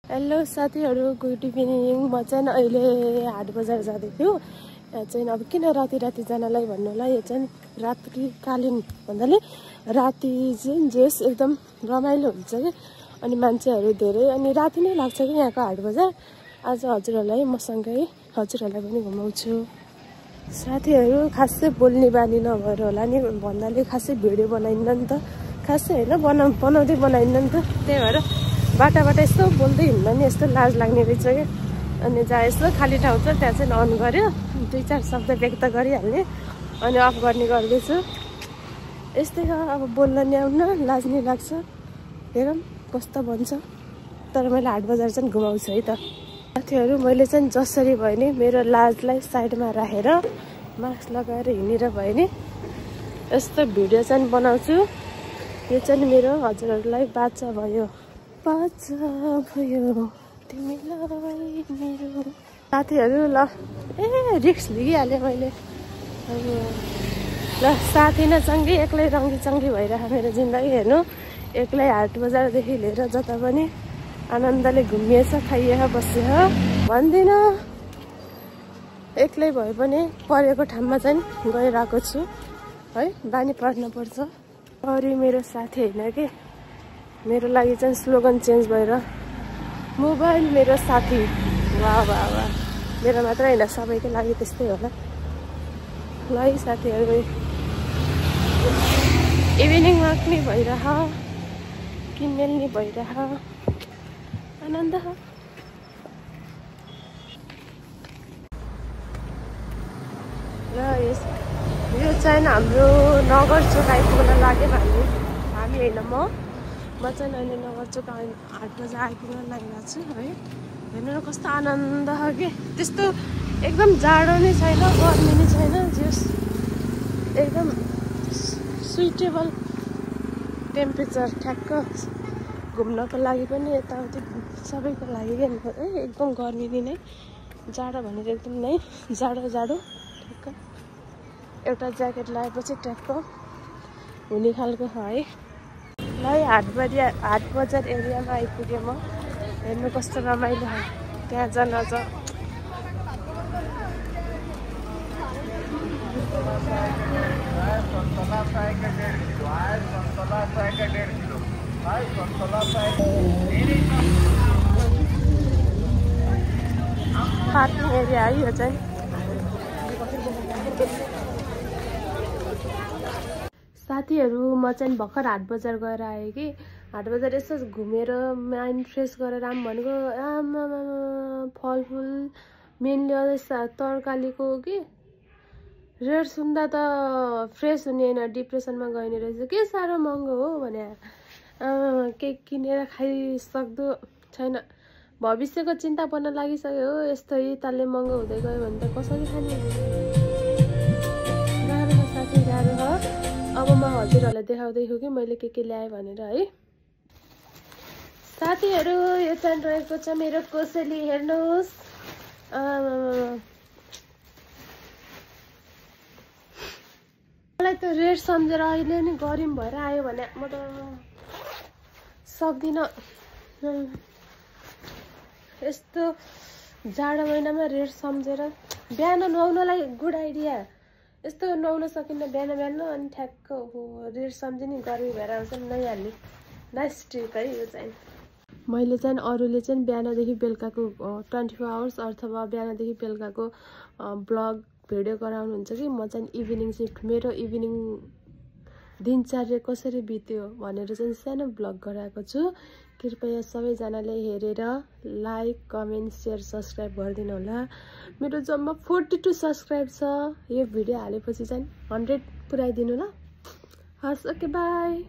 Hello साथीहरु, good evening. म चाहिँ अहिले हाट बजार जाँदै थियो। यहाँ चाहिँ अब किन राति जानलाई भन्नु होला, यो चाहिँ रात्रिकालीन भन्नाले राति चाहिँ जेस एकदम रमाइलो हुन्छ कि, अनि मान्छेहरू धेरै, अनि राति नै लाग्छ कि यहाँको हाट बजार। आज हजुरहरूलाई मसँगै हजुरहरूलाई पनि घुमाउँछु। साथीहरु, खासै बोल्ने बानी नभएर होला नि, भन्नाले खासै भिडियो बनाइन्न नि त, खासै हैन, बनाउँदै बनाइन्न नि त, त्यही भएर बाटा यस्तो बोल्दै हिँड्दा नि यस्तो लाज लाग्ने रहेछ क्या। अनि जहाँ यस्तो खाली ठाउँ छ त्यहाँ चाहिँ अन गर्यो, 2-4 शब्द व्यक्त गरिहाल्ने, अनि अफ गर्ने गर्दैछु। यस्तै हो, अब बोल्न नि आउन लाज नि लाग्छ। हेरौँ कस्तो भन्छ। तर मैले हाट बजार चाहिँ घुमाउँछु है त साथीहरु। मैले चाहिँ जसरी भयो नि मेरो लाजलाई साइडमा राखेर मास्क लगाएर हिँडेर भयो नि यस्तो भिडियो चाहिँ बनाउँछु। यो चाहिँ मेरो हजुरहरूलाई बाचा भयो तिमीलाई मेरो। साथीहरु ल, रिक्स लिइहालेँ मैले। ल साथी न सँगै एक्लै रङ्गी चङ्गी भइरहेको मेरो जिन्दगी। हेर्नु, एक्लै हाट बजारदेखि लिएर जता पनि आनन्दले घुमिएछ, खाइएछ, बसिएछ भन्दिन। एक्लै भए पनि परेको ठाउँमा चाहिँ गइरहेको छु है, बानी पर्न पर्छ। अरू मेरो साथी होइन कि, मेरो लागि चाहिँ स्लोगन चेन्ज भएर मोबाइल मेरो साथी। वाह वाह वाह, मेरो मात्र होइन सबैको लागि त्यस्तै होला। ल है साथीहरु, इभिनिङ वाक नि भइरह, किनमेल नि भइरह, आनन्द हो। ल यो चाहिँ हाम्रो नगर चोक आइपुग्न लाग्यो। हामी होइन, म चाहिँ अहिले नगर चोक हाट बजार आइपुग्न लागिरहेको छु है। हेर्नु न कस्तो आनन्द हो कि, त्यस्तो एकदम जाडो नै छैन, गर्मी नै छैन, जस एकदम सुइटेबल टेम्परेचर, ठ्याक्क घुम्नको लागि पनि यताउति सबैको लागि है। एकदम गर्मी नै, जाडो भनेर एकदम नै जाडो ठ्याक्क एउटा ज्याकेट लगाएपछि ट्याक्क हुने खालको है। ल हाट बजार एरियामा आइपुगेँ म। हेर्नु कस्तो रमाइलो हो, त्यहाँ जान अझ पार्किङ एरिया है यो चाहिँ। साथीहरु, म चाहिँ भर्खर हाट बजार गएर आएँ कि। हाट बजार यसो घुमेर माइन्ड फ्रेस गरेर आम भनेको, आमा फलफुल मेनली तरकारीको कि रेट सुन्दा त फ्रेस हुने होइन, डिप्रेसनमा गइने रहेछ। के साह्रो महँगो हो भने केक किनेर खाइसक्दो छैन। भविष्यको चिन्ता पर्न लागिसक्यो हो। यस्तै तालले महँगो हुँदै गयो भने त कसरी खाने? गाह्रो हो साथी, गाह्रो हो। अब म हजुरहरूलाई देखाउँदैछु कि मैले के ल्याएँ भनेर है। साथीहरु, यो चाहिँ रहेको छ मेरो कोसेली। हेर्नुहोस्, मलाई त रेट सम्झेर अहिले नि गरिम भएर आयो भने म त सक्दिनँ। यस्तो जाडो महिनामा रेट सम्झेर बिहान नुहाउनलाई गुड आइडिया। यस्तो नुहाउन सकिन्न बिहान, अनि ठ्याक्क रेट सम्झिने गर्मी भएर आउँछ नै हाल्ने। नाइस ट्रिक है यो चाहिँ। मैले चाहिँ अरूले चाहिँ बिहानदेखि बेलुकाको 24 आवर्स अथवा बिहानदेखि बेलुकाको ब्लग भिडियो गराउनुहुन्छ कि, म चाहिँ इभिनिङ सिफ्ट, मेरो इभिनिङ दिनचर्या कसरी बित्यो भनेर चाहिँ सानो ब्लग गराएको छु। कृपया सबैजनाले हेरेर लाइक, कमेन्ट, सेयर, सब्सक्राइब गरिदिनु होला। मेरो जम्मा 42 सब्सक्राइब छ। यो भिडियो हालेपछि चाहिँ 100 पुऱ्याइदिनु ल। हस्, ओके, बाई।